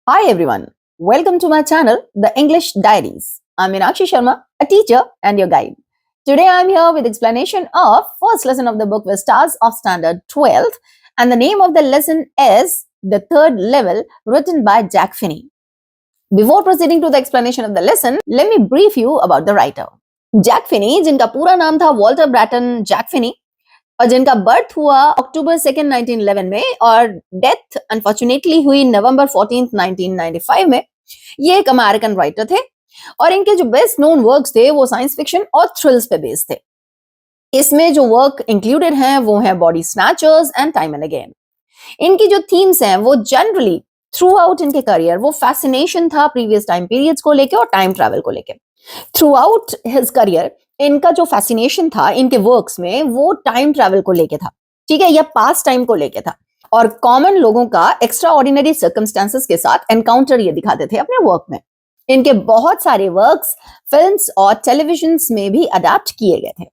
Hi everyone, welcome to my channel, The English Diaries. I'm Meenakshi Sharma, a teacher and your guide. Today I'm here with explanation of first lesson of the book Vistas of Standard 12th, and the name of the lesson is The Third Level, written by Jack Finney. Before proceeding to the explanation of the lesson, let me brief you about the writer. Jack Finney, जिनका पूरा नाम था Walter Bretton Jack Finney, और जिनका birth हुआ अक्टूबर 2nd 1911 में और death unfortunately हुई नवंबर 14th 1995 में। ये एक अमेरिकन राइटर थे और इनके जो बेस्ट नोन वर्क्स थे वो साइंस फिक्शन और थ्रिल्स पे बेस्ड थे। इसमें जो वर्क इंक्लूडेड हैं वो है body snatchers and time and again. इनकी जो थीम्स हैं वो जनरली थ्रू आउट इनके करियर वो फैसिनेशन था प्रीवियस टाइम पीरियड्स को लेके और टाइम ट्रैवल को लेके। थ्रू आउट हिज करियर इनका जो फैसिनेशन था इनके वर्क्स में वो टाइम ट्रैवल को लेके था, ठीक है, या पास्ट टाइम को लेके था, और कॉमन लोगों का एक्स्ट्रा ऑर्डिनरी सर्कमस्टांसेस के साथ एनकाउंटर ये दिखाते थे अपने वर्क में। इनके बहुत सारे वर्क्स फिल्म्स और टेलीविजन्स में भी अडैप्ट किए गए थे।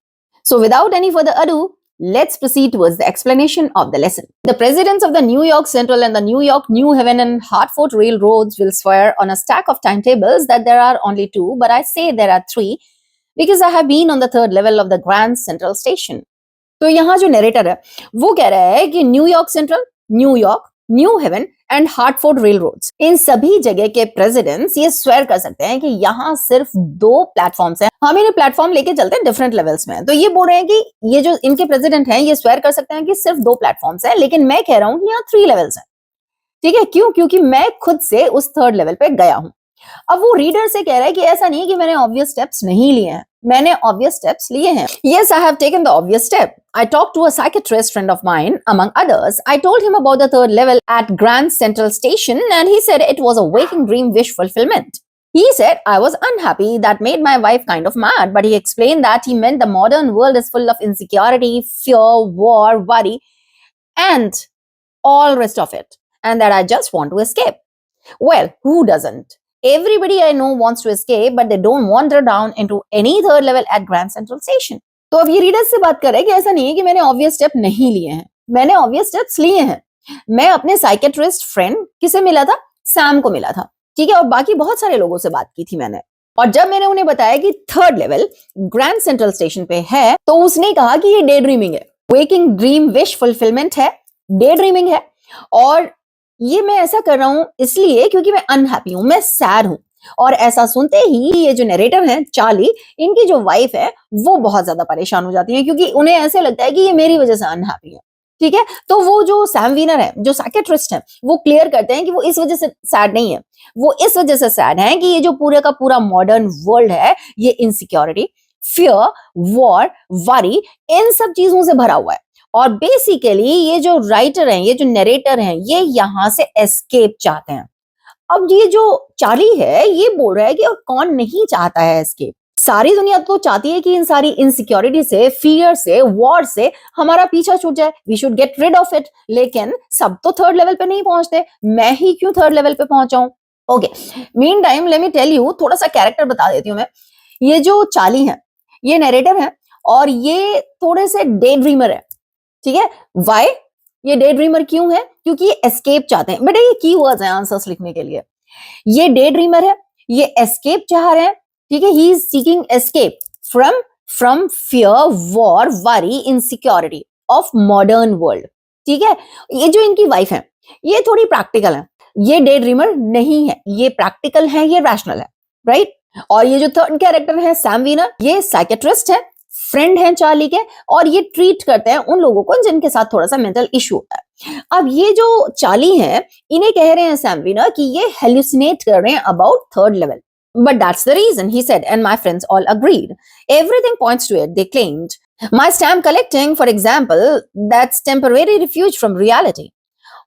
So without any further ado, let's proceed towards the explanation of the lesson. The presidents of the New York Central and the New York, New Haven and Hartford railroads will swear on a stack of timetables that there are only two, but I say there are three because I have been on the third level of the Grand Central Station. तो यहाँ जो narrator है वो कह रहा है कि New York central, New York, new haven and Hartford railroads, इन सभी जगह के प्रेसिडेंट्स ये स्वेयर कर सकते हैं कि यहाँ सिर्फ दो प्लेटफॉर्म्स हैं। हम इन्हें प्लेटफॉर्म लेके चलते हैं डिफरेंट लेवल्स में। तो ये बोल रहे हैं कि ये जो इनके प्रेसिडेंट हैं ये स्वेयर कर सकते हैं कि सिर्फ दो प्लेटफॉर्म्स हैं, लेकिन मैं कह रहा हूँ कि यहाँ 3 लेवल्स हैं। ठीक है, क्यों? क्योंकि मैं खुद से उस थर्ड लेवल पे गया हूँ। अब वो रीडर से कह रहा है कि ऐसा नहीं कि मैंने ऑब्वियस स्टेप्स नहीं लिए हैं, मैंने ऑब्वियस स्टेप्स लिए हैं। Yes, I have taken the obvious step. I talked to a psychiatrist friend of mine, among others. I told him about the third level at Grand Central Station and he said it was a waking dream wish fulfillment. He said I was unhappy, that made my wife kind of mad, but he explained that he meant the modern world is full of insecurity, fear, war, worry, and all rest of it, and that I just want to escape. Well, who doesn't? Everybody I know wants to escape, but they don't wander down into any third level at Grand Central Station. तो अब ये readers से बात कर रहे हैं कि ऐसा नहीं है कि मैंने ऑब्वियस स्टेप नहीं लिए हैं, मैंने ऑब्वियस स्टेप्स लिए हैं। मैं अपने साइकेट्रिस्ट फ्रेंड किसे मिला था? सैम को मिला था, ठीक है, और बाकी बहुत सारे लोगों से बात की थी मैंने। और जब मैंने उन्हें बताया कि third level grand Central station पे है तो उसने कहा कि ये डे ड्रीमिंग है, वेकिंग ड्रीम विश फुलफिलमेंट है, डे ड्रीमिंग है, और ये मैं ऐसा कर रहा हूं इसलिए क्योंकि मैं अनहैप्पी हूं, मैं सैड हूं। और ऐसा सुनते ही ये जो नरेटर हैं चार्ली, इनकी जो वाइफ है वो बहुत ज्यादा परेशान हो जाती है क्योंकि उन्हें ऐसे लगता है कि ये मेरी वजह से अनहैप्पी है। ठीक है, तो वो जो सैम वीनर है, जो साइकियाट्रिस्ट है, वो क्लियर करते हैं कि वो इस वजह से सैड नहीं है, वो इस वजह से सैड है कि ये जो पूरे का पूरा मॉडर्न वर्ल्ड है ये इनसिक्योरिटी, फियर, वॉर, वरी, इन सब चीजों से भरा हुआ है। और बेसिकली ये जो राइटर हैं, ये जो नरेटर हैं, ये यहां से एस्केप चाहते हैं। अब ये जो चार्ली है ये बोल रहा है कि और कौन नहीं चाहता है एस्केप? सारी दुनिया तो चाहती है कि इन सारी इनसिक्योरिटी से, फियर से, वॉर से हमारा पीछा छूट जाए, we should get rid of it. लेकिन सब तो थर्ड लेवल पे नहीं पहुंचते, मैं ही क्यों थर्ड लेवल पे पहुंचाऊं? Okay, meantime let me tell you, थोड़ा सा कैरेक्टर बता देती हूँ मैं। ये जो चार्ली है ये नरेटर है और ये थोड़े से डे ड्रीमर है, ठीक है। वाई? ये डे ड्रीमर क्यों है? क्योंकि ये एस्केप चाहते हैं। बेटा ये कीवर्ड्स हैं आंसर्स लिखने के लिए। ये डे ड्रीमर है, ये एस्केप चाह रहे हैं, ठीक है, he is seeking escape from fear, war, worry, insecurity of modern world, ठीक है। ये जो इनकी वाइफ है ये थोड़ी प्रैक्टिकल है, ये डे ड्रीमर नहीं है, ये प्रैक्टिकल है, ये रैशनल है, राइट। और ये जो थर्ड कैरेक्टर है सैम वीनर, ये साइकियाट्रिस्ट है, फ्रेंड हैं चार्ली के, और ये ट्रीट करते हैं उन लोगों को जिनके साथ थोड़ा सा मेंटल इशू होता है। अब ये जो चार्ली हैं इन्हें कह रहे हैं सैम वीनर कि ये हेलुसिनेट कर रहे हैं about third level, but that's the reason, he said, and my friends all agreed, everything points to it, they claimed. My stamp collecting for example, that's temporary refuge from reality.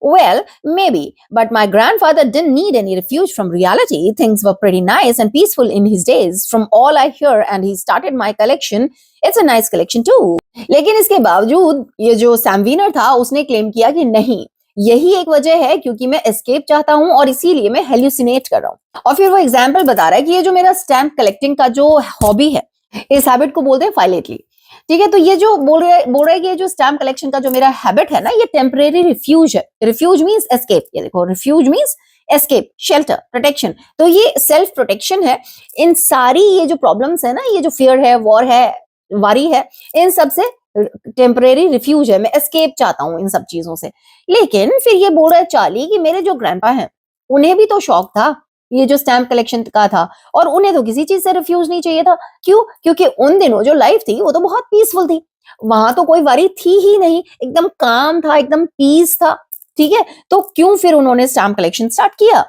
Well, maybe, but my grandfather didn't need any refuge from reality. Things were pretty nice and peaceful in his days, from all I hear, and he started my collection. It's a nice collection too. लेकिन इसके बावजूद ये जो Sam Wiener था उसने claim किया कि नहीं, यही एक वजह है क्योंकि मैं एस्केप चाहता हूं और इसीलिए मैं हेल्यूसिनेट कर रहा हूं। और फिर वो एग्जाम्पल बता रहा है कि ये जो मेरा स्टैम्प कलेक्टिंग का जो हॉबी है, इस हैबिट को बोलते हैं फाइलेटली, ठीक है। तो ये जो बोल रहे हैं कि ये जो स्टैम्प कलेक्शन का जो मेरा हैबिट है ना, ये टेम्परेरी रिफ्यूज है। Refuge means escape. ये देखो, refuge means escape, shelter, protection. तो ये सेल्फ प्रोटेक्शन है। इन सारी ये जो प्रॉब्लम्स है ना, ये जो फियर है, वॉर है, वरी है, इन सब से टेम्परेरी रिफ्यूज है, मैं एस्केप चाहता हूं इन सब चीजों से। लेकिन फिर ये बोल रहा है चार्ली कि मेरे जो ग्रैंडपा हैं उन्हें भी तो शौक था ये जो स्टैम्प कलेक्शन का था, और उन्हें तो किसी चीज से रिफ्यूज नहीं चाहिए था। क्यों? क्योंकि उन दिनों जो लाइफ थी वो तो बहुत पीसफुल थी, वहां तो कोई वरी थी ही नहीं, एकदम काम था, एकदम पीस था। ठीक है, तो क्यों फिर उन्होंने स्टैम्प कलेक्शन स्टार्ट किया?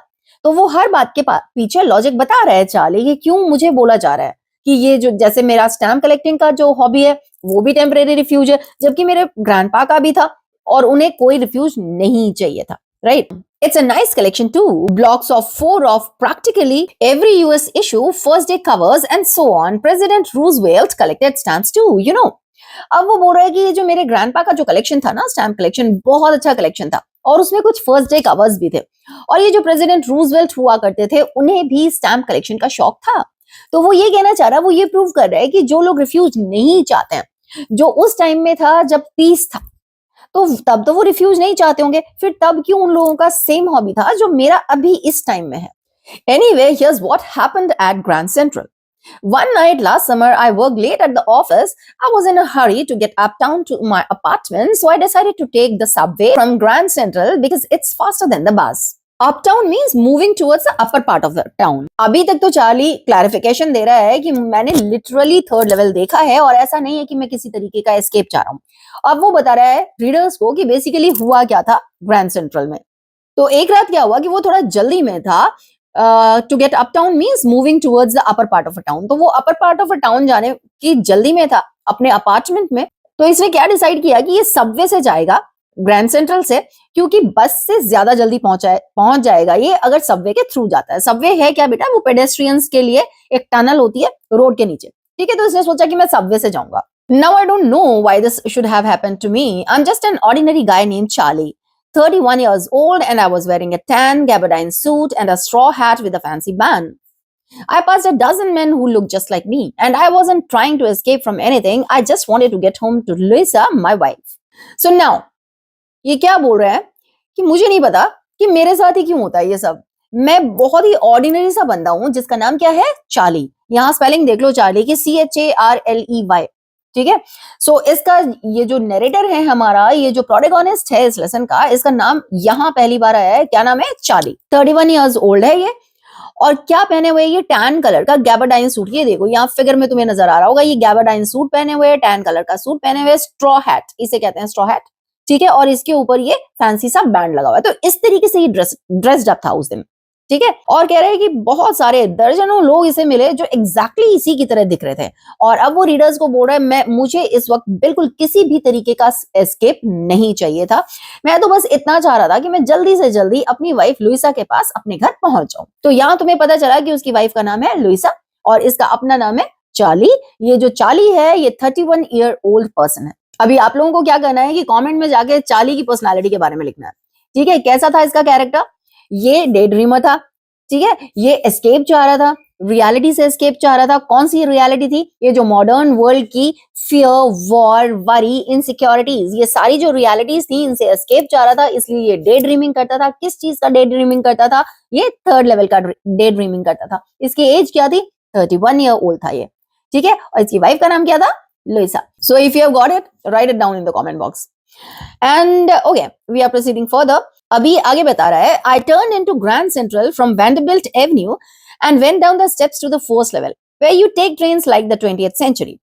तो वो हर बात के पीछे लॉजिक बता रहा है चार्ली कि क्यों मुझे बोला जा रहा है कि ये जो जैसे मेरा स्टैम्प कलेक्टिंग का जो हॉबी है वो भी टेम्परेरी रिफ्यूज है, जबकि मेरे ग्रैंडपा का भी था और उन्हें कोई रिफ्यूज नहीं चाहिए था, right? It's a nice collection too. Blocks of 4 of practically every US issue, first day covers and so on. President Roosevelt collected stamps too, you know. अब वो बोल रहा है कि ये जो मेरे ग्रैंडपा का जो कलेक्शन था ना, स्टैम्प कलेक्शन, बहुत अच्छा कलेक्शन था और उसमें कुछ फर्स्ट डे कवर्स भी थे। और ये जो प्रेसिडेंट रूजवेल्ट हुआ करते थे उन्हें भी स्टैम्प कलेक्शन का शौक था। तो वो ये कहना चाह रहा है, वो ये प्रूव कर रहा है कि जो लोग रिफ्यूज नहीं चाहते हैं, जो उस टाइम में था जब पीस था, तो तब तो वो रिफ्यूज नहीं चाहते होंगे, फिर तब क्यों उन लोगों का सेम हॉबी था जो मेरा अभी इस टाइम में है। Anyway, here's what happened at Grand Central. One night last summer, I worked late at the office. I was in a hurry to get uptown to my apartment, so I decided to take the subway from Grand Central because it's faster than the bus. Uptown means moving towards the upper part of the town. अभी तक तो Charlie clarification दे रहा है कि मैंने literally third level देखा है और ऐसा नहीं है कि मैं किसी तरीके का एस्केप चाह रहा हूँ। अब वो बता रहा है रीडर्स को कि बेसिकली हुआ क्या था ग्रैंड सेंट्रल में। तो एक रात क्या हुआ कि वो थोड़ा जल्दी में था। To get uptown means moving towards the upper part of a town, तो वो upper part of a town जाने की जल्दी में था अपने अपार्टमेंट में। तो इसने क्या डिसाइड किया कि ये सबवे से जाएगा ग्रैंड सेंट्रल से, क्योंकि बस से ज्यादा जल्दी पहुंच जाएगा ये अगर सबवे के थ्रू जाता है। सबवे है क्या बेटा? वो पेडेस्ट्रियंस के लिए एक टनल होती है रोड के नीचे। ठीक है, तो इसने सोचा कि मैं सबवे से जाऊंगा। Now I don't know why this should have happened to me. I'm just an ordinary guy named Charlie, 31 years old, and I was wearing a tan gabardine suit and a straw hat with a fancy band. I passed a dozen men who looked just like me, and I wasn't trying to escape from anything. I just wanted to get home to Louisa, my wife. So now, ये क्या बोल रहा है कि मुझे नहीं पता कि मेरे साथ ही क्यों होता है ये सब। मैं बहुत ही ऑर्डिनरी सा बंदा हूं जिसका नाम क्या है? चार्ली। यहाँ स्पेलिंग देख लो चार्ली की, CHARLEY। ठीक है, सो इसका ये जो नरेटर है हमारा, ये जो प्रोटैगनिस्ट है इस लेसन का, इसका नाम यहाँ पहली बार आया है। क्या नाम है? चार्ली। 31 इयर्स ओल्ड है ये। और क्या पहने हुए? ये टैन कलर का गैबार्डाइन सूट। ये देखो यहाँ फिगर में तुम्हें नजर आ रहा होगा, ये गैबार्डाइन सूट पहने हुए, टैन कलर का सूट पहने हुए, स्ट्रॉ हैट इसे कहते हैं, स्ट्रॉ हैट। ठीक है, और इसके ऊपर ये फैंसी सा बैंड लगा हुआ है। तो इस तरीके से ये ड्रेस्ड अप था उस दिन। ठीक है, और कह रहे हैं कि बहुत सारे दर्जनों लोग इसे मिले जो एग्जैक्टली इसी की तरह दिख रहे थे। और अब वो रीडर्स को बोल रहा है मुझे इस वक्त बिल्कुल किसी भी तरीके का एस्केप नहीं चाहिए था। मैं तो बस इतना चाह रहा था कि मैं जल्दी से जल्दी अपनी वाइफ लुइसा के पास अपने घर पहुंच जाऊं। तो यहाँ तुम्हें पता चला कि उसकी वाइफ का नाम है लुइसा और इसका अपना नाम है चार्ली। ये जो चार्ली है ये 31 ईयर ओल्ड पर्सन है। अभी आप लोगों को क्या करना है कि कमेंट में जाके चार्ली की पर्सनालिटी के बारे में लिखना है। ठीक है, कैसा था इसका कैरेक्टर? ये डे ड्रीमर था। ठीक है, ये एस्केप चाह रहा था, रियलिटी से एस्केप चाह रहा था। कौन सी रियलिटी थी? ये जो मॉडर्न वर्ल्ड की फियर, वॉर, वरी, इनसिक्योरिटीज, ये सारी जो रियलिटीज थी इनसे एस्केप चाह रहा था, इसलिए ये डे ड्रीमिंग करता था। किस चीज का डे ड्रीमिंग करता था? ये थर्ड लेवल का डे ड्रीमिंग करता था। इसकी एज क्या थी? 31 ईयर ओल्ड था ये। ठीक है, और इसकी वाइफ का नाम क्या था? Luisa. So if you have got it, write it down in the comment box. And okay, we are proceeding further. अभी आगे बता रहा है, I turned into Grand Central from Vanderbilt Avenue and went down the steps to the first level, where you take trains like the 20th century.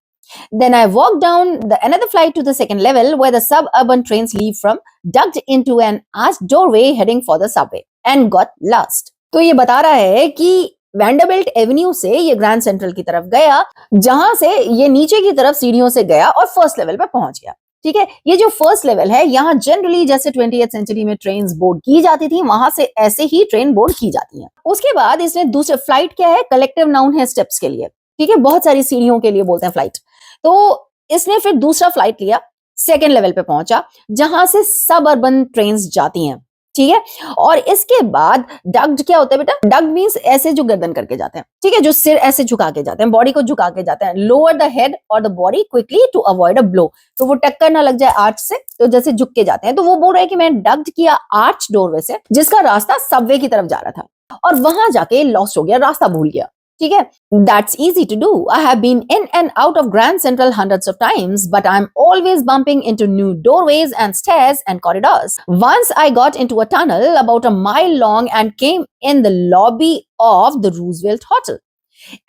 Then I walked down another flight to the second level, where the suburban trains leave from, ducked into an arched doorway heading for the subway, and got lost. तो ये बता रहा है कि Vanderbilt Avenue से ये grand central की तरफ गया, जहां से ये नीचे की तरफ सीढ़ियों से गया और फर्स्ट लेवल पे पहुंच गया। ठीक है, ये जो फर्स्ट लेवल है यहाँ जनरली जैसे 20th सेंचुरी में ट्रेन बोर्ड की जाती थी, वहां से ऐसे ही ट्रेन बोर्ड की जाती है। उसके बाद इसने दूसरे फ्लाइट क्या है? कलेक्टिव नाउन है स्टेप्स के लिए। ठीक है, बहुत सारी सीढ़ियों के लिए बोलते हैं फ्लाइट। तो इसने फिर दूसरा फ्लाइट लिया, सेकेंड लेवल पे पहुंचा, जहां से सब अर्बन ट्रेन जाती हैं। ठीक है। और इसके बाद डग्ड क्या होता है बेटा? डग्ड मींस ऐसे जो गर्दन करके जाते हैं, ठीक है, जो सिर ऐसे झुका के जाते हैं, बॉडी को झुका के जाते हैं, लोअर द हेड और the body quickly to avoid a blow, तो वो टक्कर ना लग जाए आर्च से, तो जैसे झुक के जाते हैं। तो वो बोल रहे हैं कि मैं डग्ड किया आर्च डोरवे से, जिसका रास्ता सबवे की तरफ जा रहा था, और वहां जाके लॉस्ट हो गया, रास्ता भूल गया, ठीक है। That's easy to do. I have been in and out of Grand Central hundreds of times, but I'm always bumping into new doorways and stairs and corridors. Once I got into a tunnel about a mile long and came in the lobby of the Roosevelt Hotel.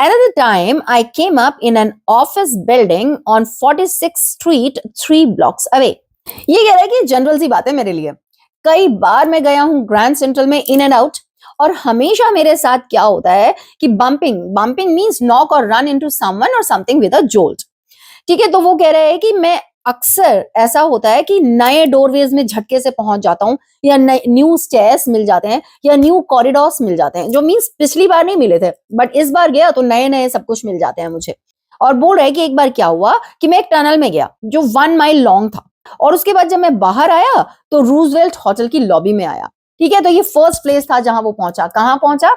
Another time, I came up in an office building on 46th Street, 3 blocks away. ये कह रहा है कि general सी बात है मेरे लिए। कई बार मैं गया हूं ग्रैंड सेंट्रल में इन एंड आउट, और हमेशा मेरे साथ क्या होता है कि बम्पिंग मींस नॉक और रन इनटू समवन और समथिंग विद अ जोल्ट, ठीक है। तो वो कह रहे हैं कि मैं अक्सर ऐसा होता है कि नए डोरवेज में झटके से पहुंच जाता हूं, या न्यू स्टेयर्स मिल जाते हैं, या न्यू कॉरिडोर्स मिल जाते हैं, जो मींस पिछली बार नहीं मिले थे, बट इस बार गया तो नए नए सब कुछ मिल जाते हैं मुझे। और बोल रहे हैं कि एक बार क्या हुआ कि मैं एक टनल में गया जो 1 माइल लॉन्ग था, और उसके बाद जब मैं बाहर आया तो रूजवेल्ट होटल की लॉबी में आया, ठीक है। तो ये फर्स्ट प्लेस था जहां वो पहुंचा। कहां पहुंचा?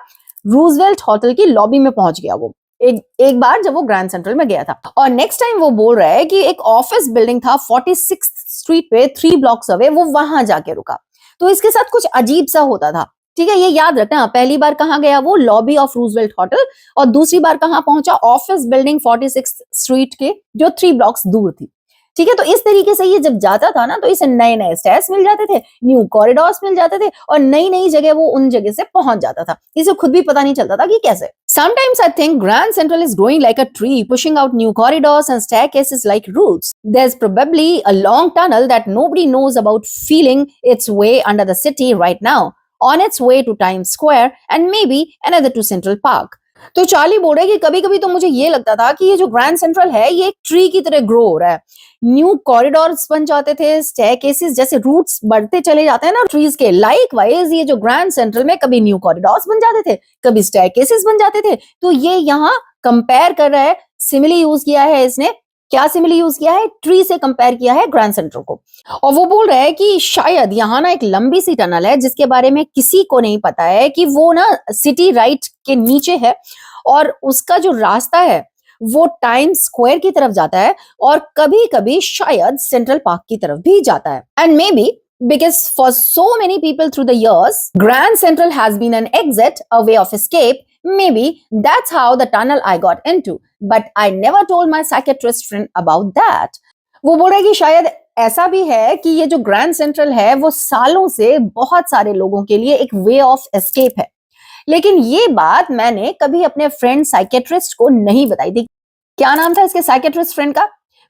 रूजवेल्ट होटल की लॉबी में पहुंच गया वो, एक बार जब वो ग्रैंड सेंट्रल में गया था। और नेक्स्ट टाइम वो बोल रहा है कि एक ऑफिस बिल्डिंग था 46 स्ट्रीट पे 3 ब्लॉक्स अवे, वो वहां जाके रुका। तो इसके साथ कुछ अजीब सा होता था, ठीक है। ये याद रखना, पहली बार कहां गया वो? लॉबी ऑफ रूजवेल्ट होटल, और दूसरी बार कहां पहुंचा? ऑफिस बिल्डिंग 46 स्ट्रीट के जो 3 ब्लॉक्स दूर थी, ठीक है। तो इस तरीके से ये जब जाता था ना, तो इसे नए नए स्टेयर्स मिल जाते थे, न्यू कॉरिडोर्स मिल जाते थे, और नई नई जगह वो उन जगह से पहुंच जाता था। इसे खुद भी पता नहीं चलता था कि कैसे। Sometimes I think Grand Central is growing like a tree, pushing out new corridors and staircases like roots. There's probably a long tunnel that nobody knows about, feeling its way under the city right now, on its way to Times Square and maybe another to Central Park. तो Charlie बोल रहा है कि कभी कभी तो मुझे ये लगता था कि ये जो ग्रैंड सेंट्रल है ये एक ट्री की तरह ग्रो हो रहा है। न्यू कॉरिडोर्स बन जाते थे, स्टेयरकेसेस जैसे रूट्स बढ़ते चले जाते हैं ना ट्रीज के, लाइकवाइज ये जो ग्रैंड सेंट्रल में कभी न्यू कॉरिडोर्स बन जाते थे, कभी स्टेयरकेसेस बन जाते थे। तो ये यहाँ कंपेयर कर रहा है, सिमिली यूज किया है इसने। क्या सिमिली यूज किया है? ट्री से कंपेयर किया है ग्रैंड सेंट्रल को। और वो बोल रहा है कि शायद यहाँ ना एक लंबी सी टनल है जिसके बारे में किसी को नहीं पता है कि वो ना सिटी राइट के नीचे है, और उसका जो रास्ता है वो टाइम्स स्क्वायर की तरफ जाता है, और कभी कभी शायद सेंट्रल पार्क की तरफ भी जाता है। And may be because for so many people through the years, Grand Central has been an exit, a way of escape. Maybe that's how the tunnel I got into, but I never told my psychiatrist friend about that. वो बोल रहा है कि शायद ऐसा भी है कि ये जो ग्रैंड सेंट्रल है वो सालों से बहुत सारे लोगों के लिए एक वे ऑफ एस्केप है, लेकिन ये बात मैंने कभी अपने फ्रेंड साइकेट्रिस्ट को नहीं बताई थी। क्या नाम था इसके साइकेट्रिस्ट फ्रेंड का?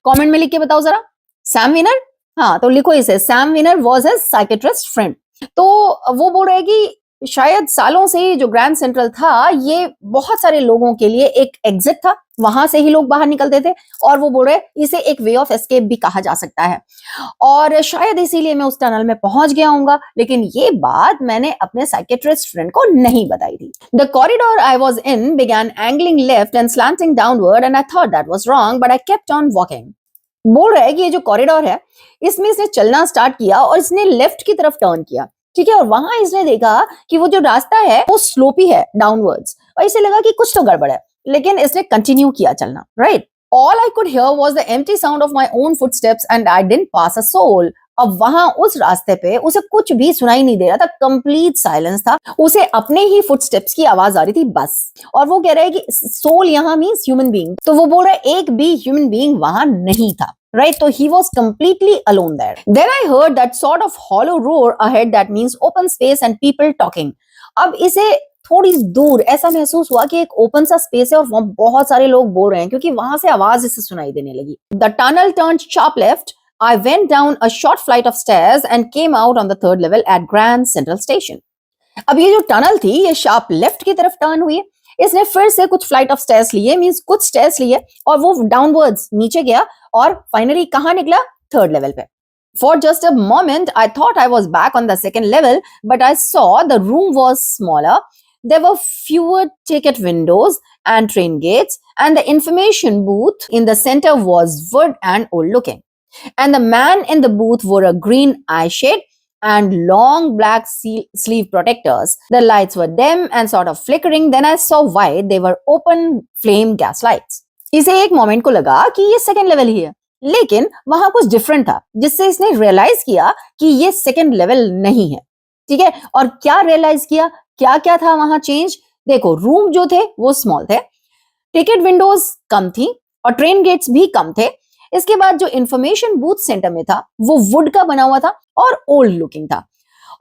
कमेंट में लिख के बताओ जरा। Sam winner? हाँ, तो लिखो इसे, Sam winner was his psychiatrist friend. तो वो बोल रहे हैं कि शायद सालों से जो ग्रैंड सेंट्रल था ये बहुत सारे लोगों के लिए एक एग्जिट था, वहां से ही लोग बाहर निकलते थे, और वो बोल रहे इसे एक वे ऑफ एस्केप भी कहा जा सकता है, और शायद इसीलिए मैं उस टनल में पहुंच गया हूंगा, लेकिन ये बात मैंने अपने साइकेट्रिस्ट फ्रेंड को नहीं बताई थी। The corridor I was in began angling left and slanting downward and I thought that was wrong but I kept on walking. बोल रहा है कि ये जो कॉरिडोर है इसमें इसने चलना स्टार्ट किया और इसने लेफ्ट की तरफ टर्न किया, ठीक है। और वहां इसने देखा कि वो जो रास्ता है वो स्लोपी है डाउनवर्ड्स, और इसे लगा कि कुछ तो गड़बड़ है, लेकिन इसने कंटिन्यू किया चलना, right. All I could hear was the empty sound of my own footsteps and I didn't pass a soul. अब वहां उस रास्ते पे उसे कुछ भी सुनाई नहीं दे रहा था, कंप्लीट साइलेंस था, उसे अपने ही फुटस्टेप्स की आवाज आ रही थी बस। और वो कह रहा है कि सोल यहाँ मींस ह्यूमन बीइंग, तो वो बोल रहा है एक भी ह्यूमन बीइंग वहां नहीं था, right? So he was completely alone there. Then I heard that sort of hollow roar ahead that means open space and people talking. अब इसे थोड़ी दूर ऐसा महसूस हुआ कि एक ओपन सा स्पेस है और वहां बहुत सारे लोग बोल रहे हैं, क्योंकि वहां से आवाज इसे सुनाई देने लगी। The tunnel turned sharp left. I went down a short flight of stairs and came out on the 3rd level at Grand Central Station. अब ये जो टनल थी ये शार्प लेफ्ट की तरफ टर्न हुई, इसने फिर से कुछ फ्लाइट ऑफ स्टेयर्स लिए, मींस कुछ स्टेयर्स लिए, और वो डाउनवर्ड्स नीचे गया और फाइनली कहां निकला? 3rd लेवल पे। For just a moment, I thought I was back on the 2nd level, but I saw the room was smaller. There were fewer ticket windows and train gates, and the information booth in the center was wood and old looking. And the man in the booth wore a green eye shade, and long black sleeve protectors. The lights were dim and sort of flickering. Then I saw why they were open flame gas lights. इसे एक moment को लगा कि ये second level ही है, लेकिन वहां कुछ डिफरेंट था जिससे इसने रियलाइज किया कि ये सेकंड लेवल नहीं है। ठीक है, और क्या रियलाइज किया, क्या क्या था वहां चेंज? देखो, रूम जो थे वो स्मॉल थे, टिकट विंडोज कम थी और ट्रेन गेट्स भी कम थे। इसके बाद जो इंफॉर्मेशन बूथ सेंटर में था वो वुड का बना हुआ था और ओल्ड लुकिंग था।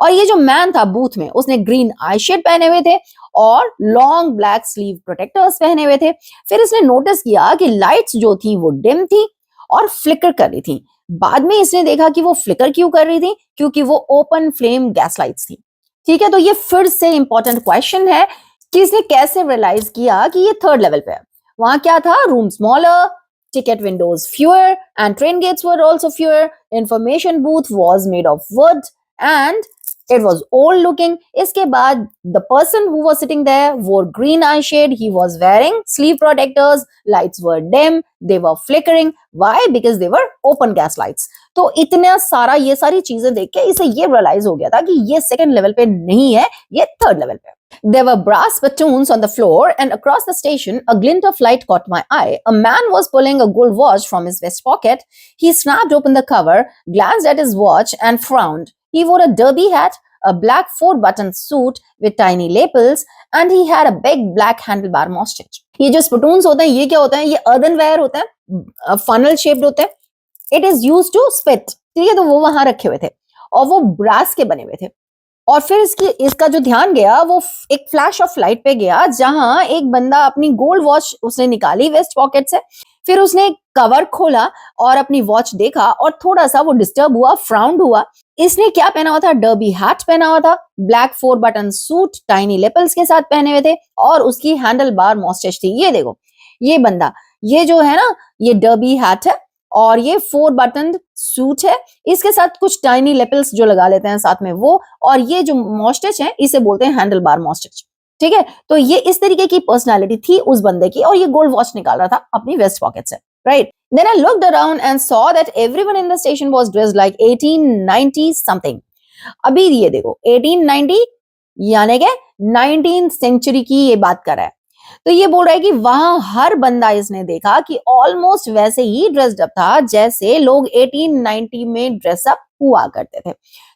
और ये जो मैन था बूथ में, उसने ग्रीन आई शेड पहने हुए थे और लॉन्ग ब्लैक स्लीव प्रोटेक्टर्स पहने हुए थे। फिर इसने नोटिस किया कि लाइट्स जो थी वो डिम थी और फ्लिकर कर रही थी। बाद में इसने देखा कि वो फ्लिकर क्यों कर रही थी, क्योंकि वो ओपन फ्लेम गैस लाइट्स थी। ठीक है, तो ये फिर से इंपॉर्टेंट क्वेश्चन है कि इसने कैसे रियलाइज किया कि ये थर्ड लेवल पे है। वहां क्या था? Room smaller, ticket windows fewer, and train gates were also fewer. Information booth was made of wood and it was old looking. इसके बाद the person who was sitting there wore green eye shade. He was wearing sleeve protectors. Lights were dim. They were flickering. Why? Because they were open gas lights. तो इतना सारा ये सारी चीजें देख के इसे ये रियलाइज हो गया था कि ये सेकंड लेवल पे नहीं है, ये थर्ड लेवल पे। There were brass spittoons on the floor, and across the station, a glint of light caught my eye. A man was pulling a gold watch from his vest pocket. He snapped open the cover, glanced at his watch, and frowned. He wore a derby hat, a black four-button suit with tiny lapels, and he had a big black handlebar mustache. ये जो spittoons होते हैं, ये क्या होते हैं? ये earthenware होते हैं, funnel shaped होते हैं. It is used to spit. ठीक है, तो वो वहां रखे हुए थे और वो ब्रास के बने हुए थे। और फिर इसका जो ध्यान गया वो एक फ्लैश ऑफ लाइट पे गया, जहां एक बंदा अपनी गोल्ड वॉच उसने निकाली वेस्ट पॉकेट से। फिर उसने कवर खोला और अपनी वॉच देखा और थोड़ा सा वो डिस्टर्ब हुआ, फ्राउंड हुआ। इसने क्या पहना हुआ था? डर्बी हैट पहना हुआ था, ब्लैक 4 बटन सूट टाइनी लेपल्स के साथ पहने हुए थे और उसकी हैंडल बार मॉस्टेच थी। ये देखो, ये बंदा, ये जो है ना, ये डर्बी हैट है और ये 4 बटन सूट है, इसके साथ कुछ टाइनी लेपल्स जो लगा लेते हैं साथ में वो, और ये जो मॉस्टेच है इसे बोलते हैं हैंडल बार मॉस्टेच। ठीक है, तो ये इस तरीके की पर्सनालिटी थी उस बंदे की, और ये गोल्ड वॉच निकाल रहा था अपनी वेस्ट पॉकेट से, right. Then I looked around and saw that everyone in the station was dressed like 1890 something. अभी ये देखो, 1890 यानी कि 19th सेंचुरी की ये बात कर रहा है। तो ये बोल रहा है कि वहां हर बंदा इसने देखा कि ऑलमोस्ट वैसे ही ड्रेस्ड अप था जैसे लोग 1890 में ड्रेसअप हुआ करते थे।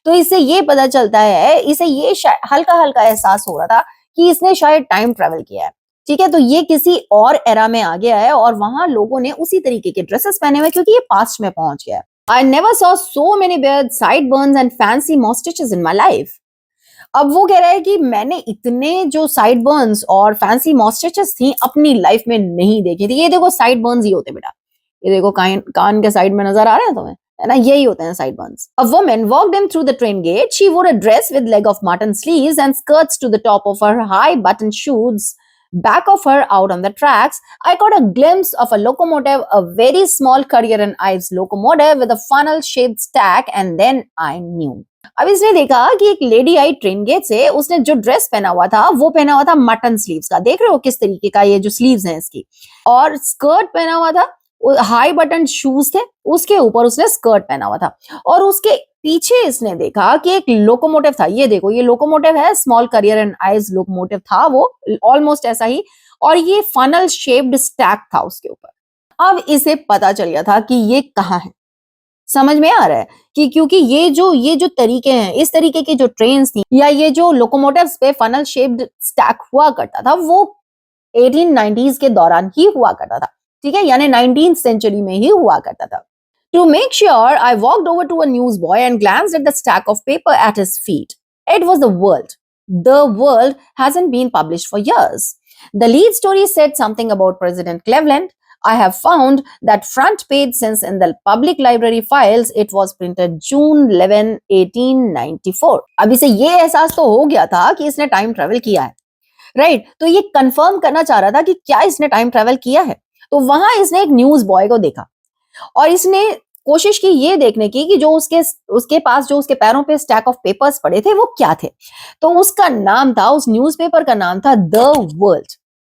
तो इससे ये पता चलता है, इसे ये हल्का हल्का एहसास हो रहा था कि इसने शायद टाइम ट्रेवल किया है। ठीक है, तो ये किसी और एरा में आ गया है और वहां लोगों ने उसी तरीके के ड्रेसेस पहने हुए, क्योंकि ये पास्ट में पहुंच गया है। I never saw so many beards, sideburns and fancy mustaches in my life. अब वो कह रहा है कि मैंने इतने जो साइड बर्न्स और फैंसी मॉस्टेचेस थी अपनी लाइफ में नहीं देखी थी। ये देखो, साइड बर्न्स ही होते बेटा, ये देखो कान के साइड में नजर आ रहा है तुम्हें, है ना, यही होते हैं side Burns. A woman walked in through the train gate. She wore a dress with leg of mutton sleeves and skirts to the top of her high button shoes. Back of her, out on the tracks, I caught a glimpse of a locomotive, a very small Currier and Ives locomotive with a funnel-shaped stack, and then I knew. अब इसने देखा कि एक lady आई train gate से, उसने जो dress पहना हुआ था वो पहना हुआ था मटन स्लीव्स का। देख रहे हो किस तरीके का ये जो स्लीव्स हैं इसकी, और स्कर्ट पहना हुआ था, हाई बटन शूज थे, उसके ऊपर उसने स्कर्ट पहना हुआ था। और उसके पीछे इसने देखा कि एक लोकोमोटिव था। ये देखो, ये लोकोमोटिव है, small career and eyes locomotive था वो, ऑलमोस्ट ऐसा ही, और ये फनल शेप्ड स्टैक था उसके ऊपर। अब इसे पता चल गया था कि ये कहाँ है। समझ में आ रहा है कि क्योंकि ये जो तरीके हैं, इस तरीके की जो ट्रेन्स थी या ये जो लोकोमोटिव्स पे फनल शेप्ड स्टैक हुआ करता था वो 1890s के दौरान ही हुआ करता था। ठीक है, यानी 19th सेंचुरी में ही हुआ करता था। To make sure, I walked over to a newsboy and glanced at the stack of paper at his feet. It was The World. The World hasn't been published for years. The lead story said something about President Cleveland. I have found that front page since in the public library files it was printed June 11, 1894. अब इसे ये एहसास तो हो गया था कि इसने टाइम ट्रेवल किया है, राइट? तो ये कंफर्म करना चाह रहा था कि क्या इसने टाइम ट्रेवल किया है। तो वहां इसने एक न्यूज बॉय को देखा और इसने कोशिश की ये देखने की कि जो उसके पास जो उसके पैरों पे स्टैक ऑफ पेपर्स पड़े थे वो क्या थे। तो उसका नाम था, उस न्यूज़पेपर का नाम था द वर्ल्ड।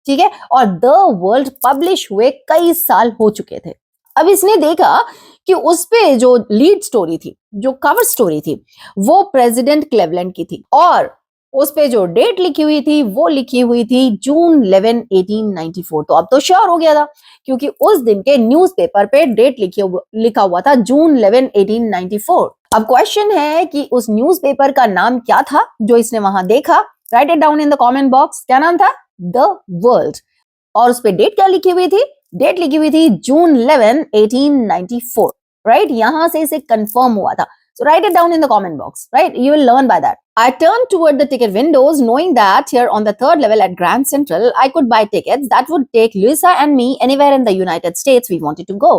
ठीक है, और द वर्ल्ड पब्लिश हुए कई साल हो चुके थे। अब इसने देखा कि उस पे जो लीड स्टोरी थी, जो कवर स्टोरी थी, वो प्रेसिडेंट क्लेवलैंड की थी और उस पे जो डेट लिखी हुई थी वो लिखी हुई थी जून 11 1894। तो अब तो श्योर हो गया था क्योंकि उस दिन के न्यूज़पेपर पे डेट लिखा हुआ था जून 11 1894। अब क्वेश्चन है कि उस न्यूज़पेपर का नाम क्या था जो इसने वहां देखा। Right it down in the comment box. क्या नाम था? The world. और उस पे डेट क्या लिखी हुई थी? डेट लिखी हुई थी जून 11 1894। राइट, यहां से इसे कंफर्म हुआ था। So write it down in the comment box, right? You will learn by that. I turned toward the ticket windows knowing that here on the third level at Grand Central, I could buy tickets that would take Louisa and me anywhere in the United States we wanted to go.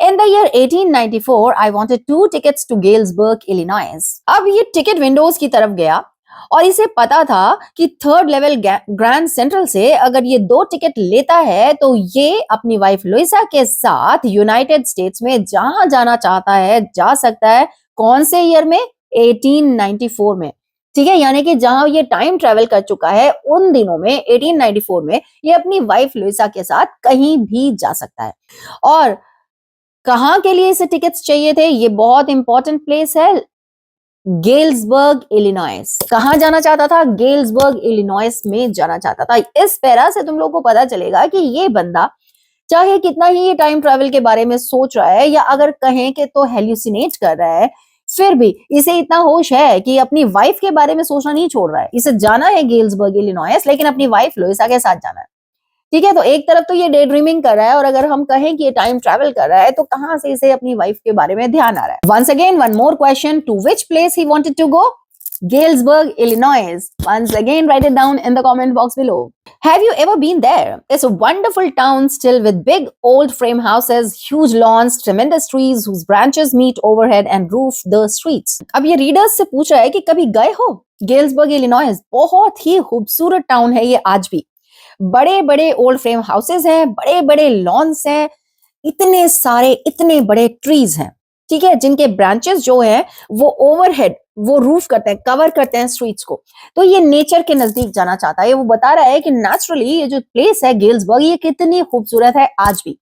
In the year 1894, I wanted 2 tickets to Galesburg, Illinois. अब ये ticket Windows की तरफ गया और इसे पता था कि थर्ड लेवल ग्रैंड सेंट्रल से अगर ये 2 टिकट लेता है तो ये अपनी वाइफ लुइसा के साथ यूनाइटेड स्टेट्स में जहां जाना चाहता है जा सकता है। कौन से ईयर में? 1894 में। ठीक है, यानी कि जहां ये टाइम ट्रेवल कर चुका है उन दिनों में 1894 में ये अपनी वाइफ लुइसा के साथ कहीं भी जा सकता है। और कहां के लिए इसे टिकट्स चाहिए थे? ये बहुत इंपॉर्टेंट प्लेस है, गेल्सबर्ग इलिनॉइस। कहां जाना चाहता था? गेल्सबर्ग इलिनॉइस में जाना चाहता था। इस पैरा से तुम लोगों को पता चलेगा कि ये बंदा चाहे कितना ही ये टाइम ट्रैवल के बारे में सोच रहा है या अगर कहें कि तो हेल्यूसिनेट कर रहा है, फिर भी इसे इतना होश है कि अपनी वाइफ के बारे में सोचना नहीं छोड़ रहा है। इसे जाना है गेल्सबर्ग इलिनॉइस, लेकिन अपनी वाइफ लुइसा के साथ जाना है। ठीक है, तो एक तरफ तो ये डे ड्रीमिंग कर रहा है और अगर हम कहें कि ये टाइम ट्रैवल कर रहा है तो कहां से इसे अपनी वाइफ के बारे में ध्यान आ रहा है। Once again one more question, to which place he wanted to go? Galesburg, Illinois. Once again, write it down in the comment box below. Have you ever been there? It's a wonderful town still with big old frame houses, huge lawns, tremendous trees whose branches meet overhead and roof the streets. अब ये readers से पूछ रहा है कि कभी गए हो गेल्सबर्ग इलिनॉइस? बहुत ही खूबसूरत टाउन है ये आज भी। बड़े बड़े ओल्ड फ्रेम हाउसेज हैं, बड़े बड़े लॉन्स हैं, इतने सारे इतने बड़े ट्रीज हैं, ठीक है, जिनके ब्रांचेस जो हैं वो ओवरहेड, वो रूफ करते हैं, कवर करते हैं स्ट्रीट्स को। तो ये नेचर के नजदीक जाना चाहता है। वो बता रहा है कि नेचुरली ये जो प्लेस है गेल्सबर्ग, ये कितनी खूबसूरत है आज भी।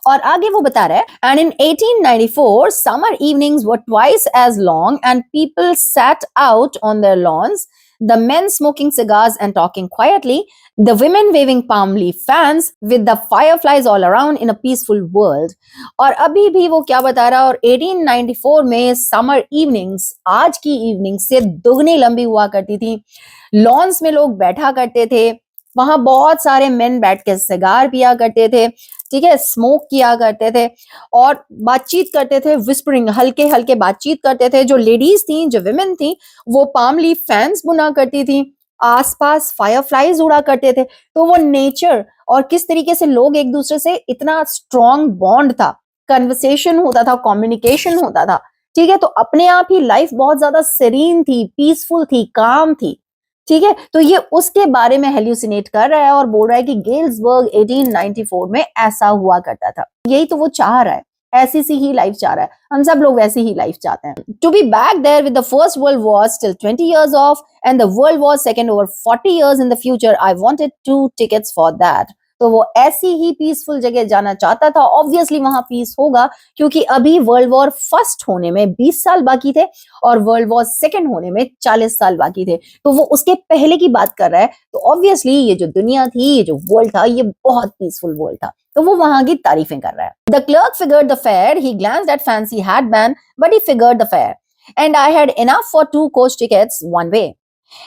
और आगे वो बता रहा है, and in 1894 summer evenings were twice as long and people sat out on their lawns, the men smoking cigars and talking quietly, the women waving palm leaf fans with the fireflies all around in a peaceful world. और अभी भी वो क्या बता रहा है, और 1894 में समर इवनिंग्स आज की इवनिंग से दुगनी लंबी हुआ करती थी। लॉन्स में लोग बैठा करते थे, वहां बहुत सारे मेन बैठ के सिगार पिया करते थे, ठीक है, स्मोक किया करते थे और बातचीत करते थे, विस्परिंग, हल्के हल्के बातचीत करते थे। जो लेडीज थी, जो विमेन थी, वो पाम लीफ फैंस बुना करती थी, आसपास फायरफ्लाइज उड़ा करते थे। तो वो नेचर और किस तरीके से लोग एक दूसरे से इतना स्ट्रॉन्ग बॉन्ड था, कन्वर्सेशन होता था, कम्युनिकेशन होता था, ठीक है। तो अपने आप ही लाइफ बहुत ज्यादा सेरीन थी, पीसफुल थी, काम थी, ठीक है। तो ये उसके बारे में हेल्यूसिनेट कर रहा है और बोल रहा है कि गेल्सबर्ग 1894 में ऐसा हुआ करता था। यही तो वो चाह रहा है, ऐसी सी ही लाइफ चाह रहा है। हम सब लोग वैसी ही लाइफ चाहते हैं। To be back there with the first world war still 20 years off and the world war second over 40 years in the future, I wanted 2 tickets for that. तो वो ऐसी ही पीसफुल जगह जाना चाहता था। ऑब्वियसली वहां पीस होगा क्योंकि अभी वर्ल्ड वॉर फर्स्ट होने में 20 साल बाकी थे और वर्ल्ड वॉर सेकंड होने में 40 साल बाकी थे। तो वो उसके पहले की बात कर रहा है। तो ऑब्वियसली ये जो दुनिया थी, ये जो वर्ल्ड था, ये बहुत पीसफुल वर्ल्ड था। तो वो वहां की तारीफें कर रहा है। The clerk figured the fare, he glanced at fancy hatband, but he figured the fare and I had enough for 2 coach tickets one way.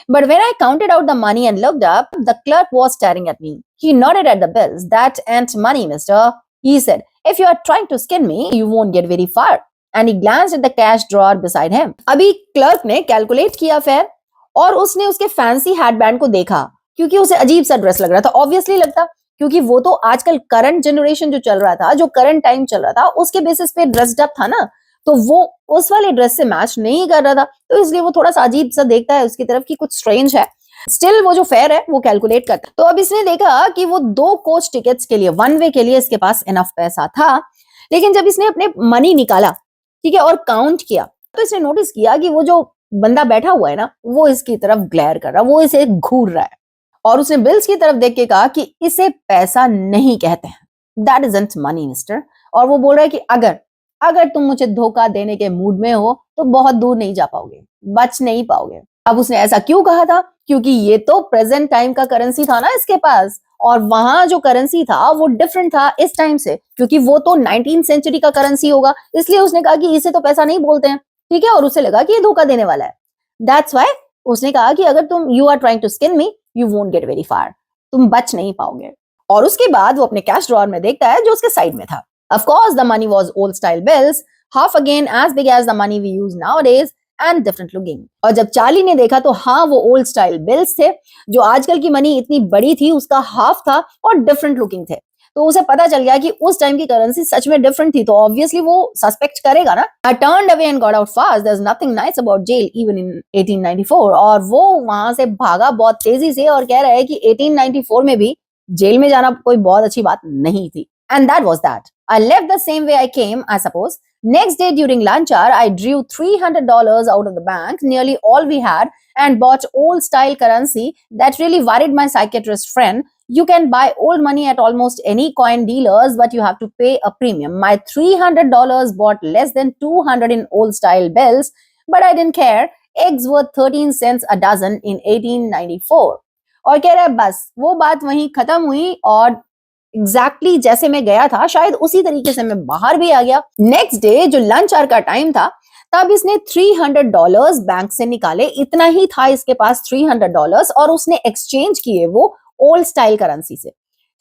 But when I counted out the money and looked up, the clerk was staring at me. He nodded at the bills. That ain't money, mister. He said, if you are trying to skin me, you won't get very far. And he glanced at the cash drawer beside him. अभी clerk ने calculate किया fair और उसने उसके fancy हैडबैंड को देखा क्योंकि उसे अजीब सा ड्रेस लग रहा था। ऑब्वियसली लगता, क्योंकि वो तो आजकल करंट जनरेशन जो चल रहा था, जो करंट टाइम चल रहा था, उसके बेसिस पे ड्रेस्ड अप था ना, तो वो उस वाले ड्रेस से मैच नहीं कर रहा था। तो इसलिए वो थोड़ा सा अजीब सा देखता है उसकी तरफ कि कुछ स्ट्रेंज है। स्टिल वो जो फेयर है वो कैलकुलेट करता है। तो अब इसने देखा कि वो 2 कोच टिकट्स के लिए, वन वे के लिए इसके पास इनफ पैसा था। लेकिन जब इसने अपने मनी निकाला, ठीक है, और काउंट किया, तो इसने नोटिस किया कि वो जो बंदा बैठा हुआ है ना, वो इसकी तरफ ग्लेयर कर रहा है, वो इसे घूर रहा है। और उसने बिल्स की तरफ देख के कहा कि इसे पैसा नहीं कहते हैं। दैट इजंट मनी मिस्टर, और वो बोल रहा है कि अगर तुम मुझे धोखा देने के मूड में हो तो बहुत दूर नहीं जा पाओगे, बच नहीं पाओगे। अब उसने ऐसा क्यों कहा था? क्योंकि ये तो प्रेजेंट टाइम का करेंसी था ना इसके पास, और वहां जो करेंसी था वो डिफरेंट था इस टाइम से, क्योंकि वो तो 19th सेंचुरी का करेंसी होगा, इसलिए उसने कहा कि इसे तो पैसा नहीं बोलते हैं, ठीक है। और उसे लगा कि ये धोखा देने वाला है। दैट्स व्हाई उसने कहा कि अगर तुम you are trying to skin me, you won't get very far, तुम बच नहीं पाओगे। और उसके बाद वो अपने कैश ड्रॉअर में देखता है जो उसके साइड में था। Of course, the money was old style bills, half again as big as the money we use nowadays and different looking. और जब चार्ली ने देखा तो हाँ, वो ओल्ड स्टाइल बिल्स थे, जो आजकल की मनी इतनी बड़ी थी उसका हाफ था और डिफरेंट लुकिंग थे। तो उसे पता चल गया कि उस टाइम की करेंसी सच में डिफरेंट थी, तो ऑब्वियसली वो सस्पेक्ट करेगा ना। I turned away and got out fast. There's nothing nice about jail even in 1894. और वो वहां से भागा बहुत तेजी से और कह रहा है कि 1894 में भी जेल में जाना कोई बहुत अच्छी बात नहीं थी। And that was that. I left the same way I came, I suppose. Next day during lunch hour, I drew $300 out of the bank, nearly all we had, and bought old style currency that really worried my psychiatrist friend. You can buy old money at almost any coin dealers, but you have to pay a premium. My $300 bought less than 200 in old style bills, but I didn't care. Eggs were 13 cents a dozen in 1894. और कह रहा है बस वो बात वहीं खत्म हुई, और एग्जैक्टली जैसे मैं गया था शायद उसी तरीके से मैं बाहर भी आ गया। नेक्स्ट डे जो लंच आवर का टाइम था, तब इसने $300 बैंक से निकाले, इतना ही था इसके पास $300, और उसने एक्सचेंज किए वो ओल्ड स्टाइल करेंसी से,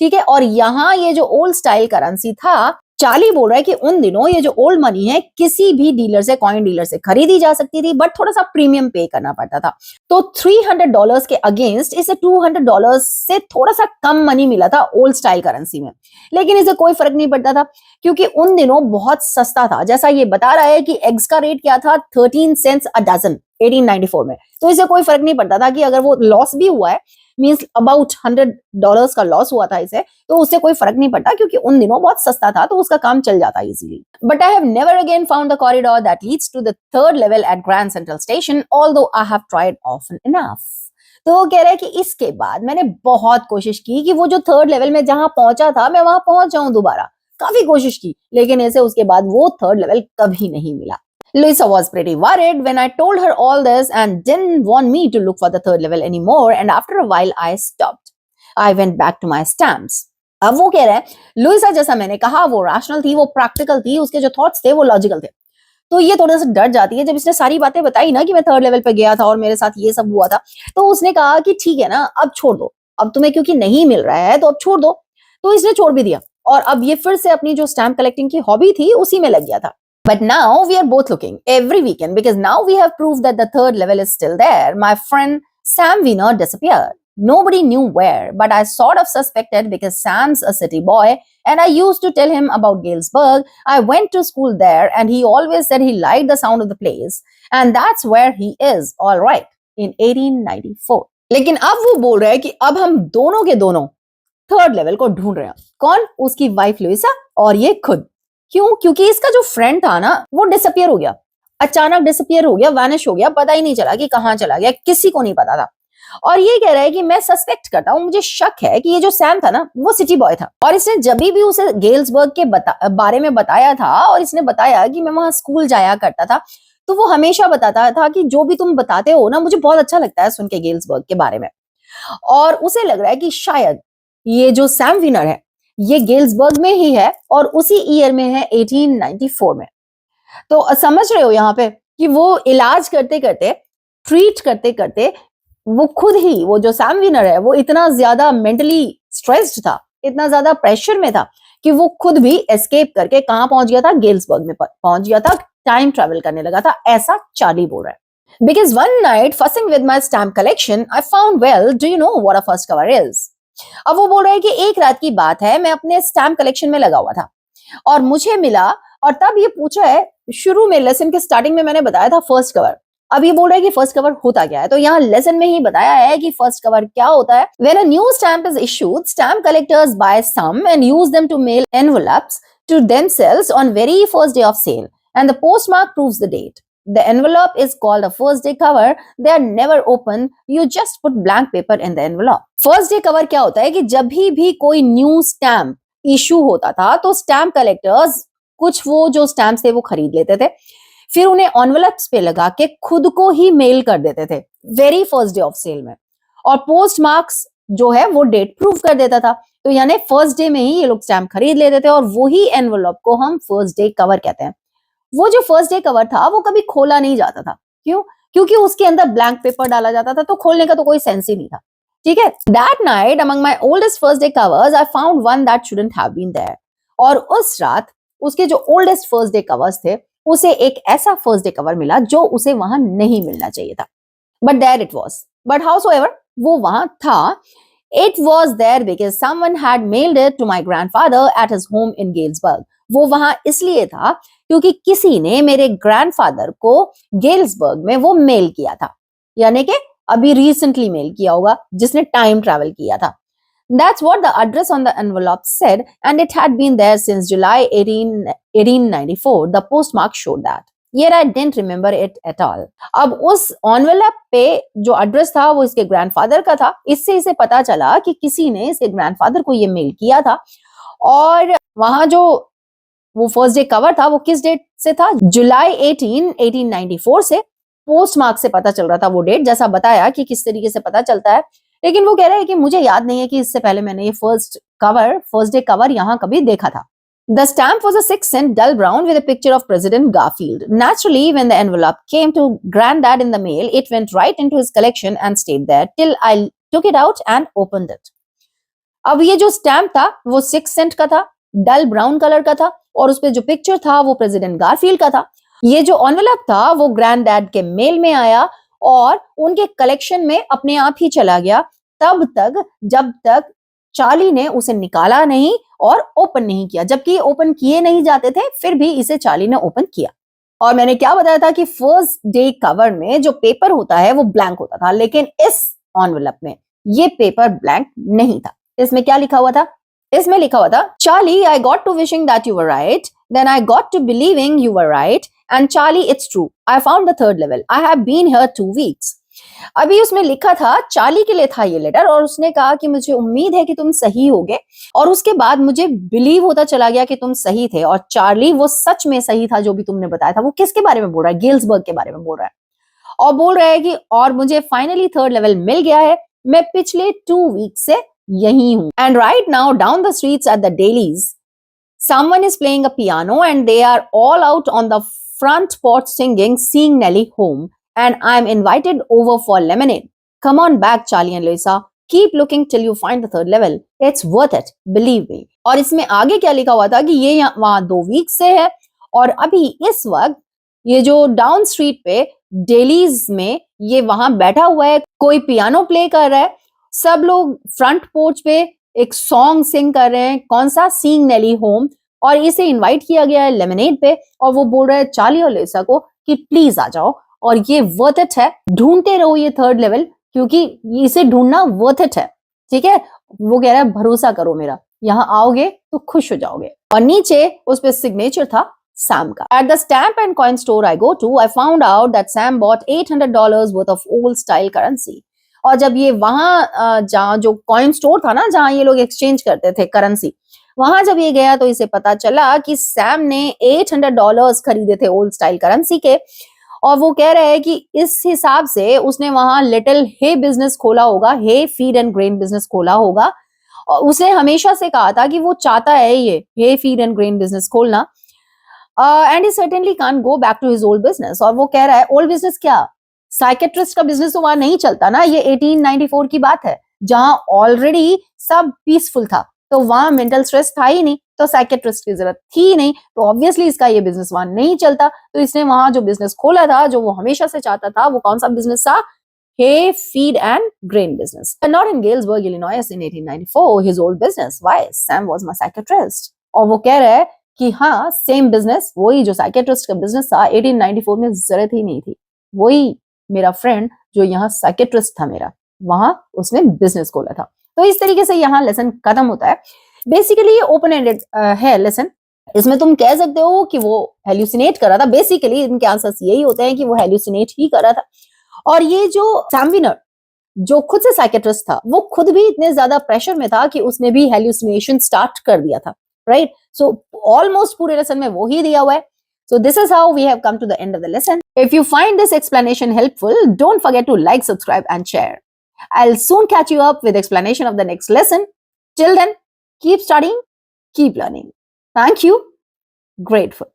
ठीक है। और यहाँ ये जो ओल्ड स्टाइल करेंसी था, चार्ली बोल रहा है कि उन दिनों ये जो ओल्ड मनी है किसी भी डीलर से, कॉइन डीलर से खरीदी जा सकती थी, बट थोड़ा सा प्रीमियम पे करना पड़ता था। तो $300 के अगेंस्ट इसे $200 से थोड़ा सा कम मनी मिला था ओल्ड स्टाइल करेंसी में, लेकिन इसे कोई फर्क नहीं पड़ता था क्योंकि उन दिनों बहुत सस्ता था। जैसा ये बता रहा है कि एग्स का रेट क्या था, 13 सेंट्स अ डजन 1894 में। तो इसे कोई फर्क नहीं पड़ता था कि अगर वो लॉस भी हुआ है, मींस अबाउट $100 का लॉस हुआ था इसे, तो उससे कोई फर्क नहीं पड़ता क्योंकि उन दिनों बहुत सस्ता था, तो उसका काम चल जाता easily. But I have never again found the corridor that leads to the third level at Grand Central Station, although I have tried often enough. तो वो कह रहा है कि इसके बाद मैंने बहुत कोशिश की कि वो जो थर्ड लेवल में जहां पहुंचा था मैं वहां पहुंच जाऊं दोबारा, काफी कोशिश की, लेकिन ऐसे उसके बाद वो थर्ड लेवल कभी नहीं मिला। Louisa was pretty worried when I told her all this and didn't want me to look for the third level anymore, and after a while I stopped. I went back to my stamps. अब वो कह रहा है Luisa, जैसा मैंने कहा, वो rational थी, वो प्रैक्टिकल थी, उसके जो थॉट्स थे वो लॉजिकल थे। तो ये थोड़ा सा डर जाती है जब इसने सारी बातें बताई ना कि मैं थर्ड लेवल पे गया था और मेरे साथ ये सब हुआ था। तो उसने कहा कि ठीक है ना, अब छोड़ दो, अब तुम्हें क्योंकि नहीं मिल रहा है तो अब छोड़ दो। तो इसने छोड़ भी दिया और अब ये फिर से अपनी जो स्टैम्प कलेक्टिंग की हॉबी थी उसी में लग गया था। But now we are both looking every weekend because now we have proof that the third level is still there. My friend Sam Wiener disappeared. Nobody knew where, but I sort of suspected because Sam's a city boy and I used to tell him about Galesburg. I went to school there and he always said he liked the sound of the place. And that's where he is, all right, in 1894. लेकिन अब वो बोल रहा है कि अब हम दोनों के दोनों थर्ड लेवल को ढूंढ रहे हैं। कौन? उसकी वाइफ लुइसा और ये खुद। क्यों? क्योंकि इसका जो फ्रेंड था ना वो डिसअपियर हो गया, अचानक डिसअपियर हो गया, वैनिश हो गया, पता ही नहीं चला कि कहां चला गया, किसी को नहीं पता था। और ये कह रहा है कि मैं सस्पेक्ट करता हूं, मुझे शक है कि ये जो सैम था ना वो सिटी बॉय था और इसने जब भी उसे गेल्सबर्ग के बारे में बताया था और इसने बताया कि मैं वहां स्कूल जाया करता था, तो वो हमेशा बताता था कि जो भी तुम बताते हो ना मुझे बहुत अच्छा लगता है सुन के गेल्सबर्ग के बारे में। और उसे लग रहा है कि शायद ये जो सैम विनर है ये गेल्सबर्ग में ही है और उसी ईयर में है 1894 में। तो समझ रहे हो यहाँ पे कि वो इलाज करते करते, ट्रीट करते करते वो खुद ही, वो जो सैम विनर है वो इतना ज्यादा मेंटली स्ट्रेस्ड था, इतना ज्यादा प्रेशर में था कि वो खुद भी एस्केप करके कहां पहुंच गया था, गेल्सबर्ग में पहुंच गया था, टाइम ट्रेवल करने लगा था, ऐसा चार्ली बोल रहा है। Because one night fussing with my stamp collection, I found, well, do you know what a first cover is? अब वो बोल रहे हैं कि एक रात की बात है, मैं अपने स्टैम्प कलेक्शन में लगा हुआ था और मुझे मिला, और तब ये पूछा है, शुरू में लेसन के स्टार्टिंग में मैंने बताया था फर्स्ट कवर, अब ये बोल रहा है कि फर्स्ट कवर होता क्या है। तो यहाँ लेसन में ही बताया है कि फर्स्ट कवर क्या होता है। When a new stamp is issued, stamp collectors buy some and use them to mail envelopes to themselves on very first day of sale, and the postmark proves the date. The envelope is called a first day cover. They are never open. You just put blank paper in the envelope. First day cover क्या होता है कि जब भी कोई new stamp issue होता था तो स्टैम्प कलेक्टर्स कुछ वो जो स्टैम्प्स थे वो खरीद लेते थे, फिर उन्हें एनवलप्स पे लगा के खुद को ही मेल कर देते थे very first day of sale में, और पोस्ट मार्क्स जो है वो डेट प्रूव कर देता था। तो यानी फर्स्ट डे में ही ये लोग स्टैम्प खरीद लेते थे और वही एनवलप को हम फर्स्ट डे कवर कहते हैं। वो जो फर्स्ट डे कवर था वो कभी खोला नहीं जाता था। क्यों? क्योंकि उसके अंदर ब्लैंक पेपर डाला जाता था, तो खोलने का तो कोई सेंस ही नहीं था। ठीक है, that night among my oldest first day covers I found one that shouldn't have been there. और उस रात उसके जो ओल्डेस्ट फर्स्ट डे कवर्स थे उसे एक ऐसा फर्स्ट डे कवर मिला जो उसे वहां नहीं मिलना चाहिए था, but there it was. But howsoever वो वहां था। It was there because someone had mailed it to my grandfather at his home in Galesburg. वो वहां इसलिए था क्योंकि किसी ने मेरे ग्रैंडफादर को गेल्सबर्ग में वो मेल किया था, यानी कि अभी रिसेंटली मेल किया होगा, जिसने टाइम ट्रैवल किया था। That's what the address on the envelope said, and it had been there since July 1894. The postmark showed that. Yet I didn't remember it at all. अब उस envelope पे जो address था वो इसके ग्रैंडफादर का था। इससे इसे पता चला कि किसी ने इसके ग्रैंडफादर को ये मेल किया था, और वहां जो वो फर्स्ट डे कवर था वो किस डेट से था? जुलाई 1894 से। पोस्ट मार्क से पता चल रहा था वो डेट, जैसा बताया कि किस तरीके से पता चलता है। लेकिन वो कह रहा है कि मुझे याद नहीं है कि इससे पहले मैंने ये फर्स्ट डे कवर यहाँ कभी देखा था। The stamp was a 6-cent dull brown with a picture of President Garfield. Naturally, when the envelope came to Granddad in the mail, it went right into his collection and stayed there till I took it out and opened it. अब ये जो stamp था वो 6 Saint का था, डल brown colour का था, और उसपे जो पिक्चर था वो प्रेसिडेंट गारफील्ड का था। ये जो एनवेलप था वो ग्रैंडडैड के मेल में आया और उनके कलेक्शन में अपने आप ही चला गया, तब तक जब तक चार्ली ने उसे निकाला नहीं और ओपन नहीं किया। जबकि ये ओपन किए नहीं जाते थे, फिर भी इसे चार्ली ने ओपन किया। और मैंने क्या बताया था कि फर्स्ट डे कवर में जो पेपर होता है वो ब्लैंक होता था, लेकिन इस एनवेलप में ये पेपर ब्लैंक नहीं था। इसमें क्या लिखा हुआ था? इसमें लिखा हुआ था, Charlie, I got to wishing that you were right, then I got to believing you were right, and Charlie it's true, I found the third level, I have been here 2 weeks. अभी उसमें लिखा था, Charlie के लिए था ये letter, और उसने कहा कि मुझे उम्मीद है कि तुम सही होगे, और उसके बाद मुझे बिलीव होता चला गया कि तुम सही थे, और चार्ली वो सच में सही था जो भी तुमने बताया था। वो किसके बारे में बोल रहा है? गेल्सबर्ग के बारे में बोल रहा है, और बोल रहा है कि और मुझे फाइनली थर्ड लेवल मिल गया है, मैं पिछले 2 वीक से यही हूं। And right now down the streets at the dailies someone is playing a piano and they are all out on the front porch singing Seeing Nellie Home, and I'm invited over for lemonade. Come on back, Charlie and Lisa. Keep looking till you find the third level. It's worth it, believe me. और इसमें आगे क्या लिखा हुआ था कि ये वहां 2 वीक से है, और अभी इस वक्त ये जो डाउन स्ट्रीट पे डेलीज में ये वहां बैठा हुआ है, कोई पियानो प्ले कर रहा है, सब लोग फ्रंट पोर्च पे एक सॉन्ग सिंग कर रहे हैं। कौन सा? सीइंग नेली होम। और इसे इनवाइट किया गया है लेमनेड पे, और वो बोल रहा है चार्ली और लेसा को कि प्लीज आ जाओ, और ये वर्थ इट है, ढूंढते रहो ये थर्ड लेवल, क्योंकि इसे ढूंढना वर्थ इट है। ठीक है, वो कह रहा है भरोसा करो मेरा, यहाँ आओगे तो खुश हो जाओगे। और नीचे उस पे सिग्नेचर था सैम का। At the stamp and coin store I go to, I found out that Sam bought $800 worth of old style currency. और जब ये वहां जहाँ जो कॉइन स्टोर था ना, जहां ये लोग एक्सचेंज करते थे करेंसी, वहां जब ये गया तो इसे पता चला कि सैम ने $800 खरीदे थे ओल्ड स्टाइल करेंसी के। और वो कह रहे हैं कि इस हिसाब से उसने वहां लिटिल हे बिजनेस खोला होगा, हे फीड एंड ग्रेन बिजनेस खोला होगा। और उसने हमेशा से कहा था कि वो चाहता है ये hay feed and grain business खोलना, and he certainly can't go back to his old business. और वो कह रहा है ओल्ड बिजनेस क्या, साइकेट्रिस्ट का बिजनेस तो वहां नहीं चलता ना। ये 1894 की बात है, जहां ऑलरेडी सब पीसफुल था, तो वहां मेंटल स्ट्रेस था ही नहीं, तो साइकेट्रिस्ट की जरूरत थी ही नहीं, तो ऑब्वियसली इसका ये बिजनेस वहां नहीं चलता। तो इसने वहां जो बिजनेस खोला था, जो वो हमेशा से चाहता था, वो कौन सा बिजनेस था? hay, feed and grain business. But not in Galesburg, Illinois in 1894, his old business. Why? Sam was my psychiatrist. और वो कह रहा है कि हाँ, सेम बिजनेस, वही जो साइकेट्रिस्ट का बिजनेस था 1894 में जरूरत ही नहीं थी, वही मेरा फ्रेंड जो यहाँ साइकेट्रिस्ट था मेरा, वहां उसने बिजनेस खोला था। तो इस तरीके से यहाँ लेसन खत्म होता है। बेसिकली ये ओपन एंडेड है लेसन। इसमें तुम कह सकते हो कि वो हेल्यूसिनेट कर रहा था, बेसिकली इनके आंसर्स यही होते हैं कि वो हेल्यूसिनेट ही कर रहा था। और ये जो सैम विनर जो खुद से साइकेट्रिस्ट था, वो खुद भी इतने ज्यादा प्रेशर में था कि उसने भी हेल्यूसिनेशन स्टार्ट कर दिया था, राइट? सो ऑलमोस्ट पूरे लेसन में वो ही दिया हुआ है. So this is how we have come to the end of the lesson. If you find this explanation helpful, don't forget to like, subscribe and share. I'll soon catch you up with explanation of the next lesson. Till then, keep studying, keep learning. Thank you. Grateful.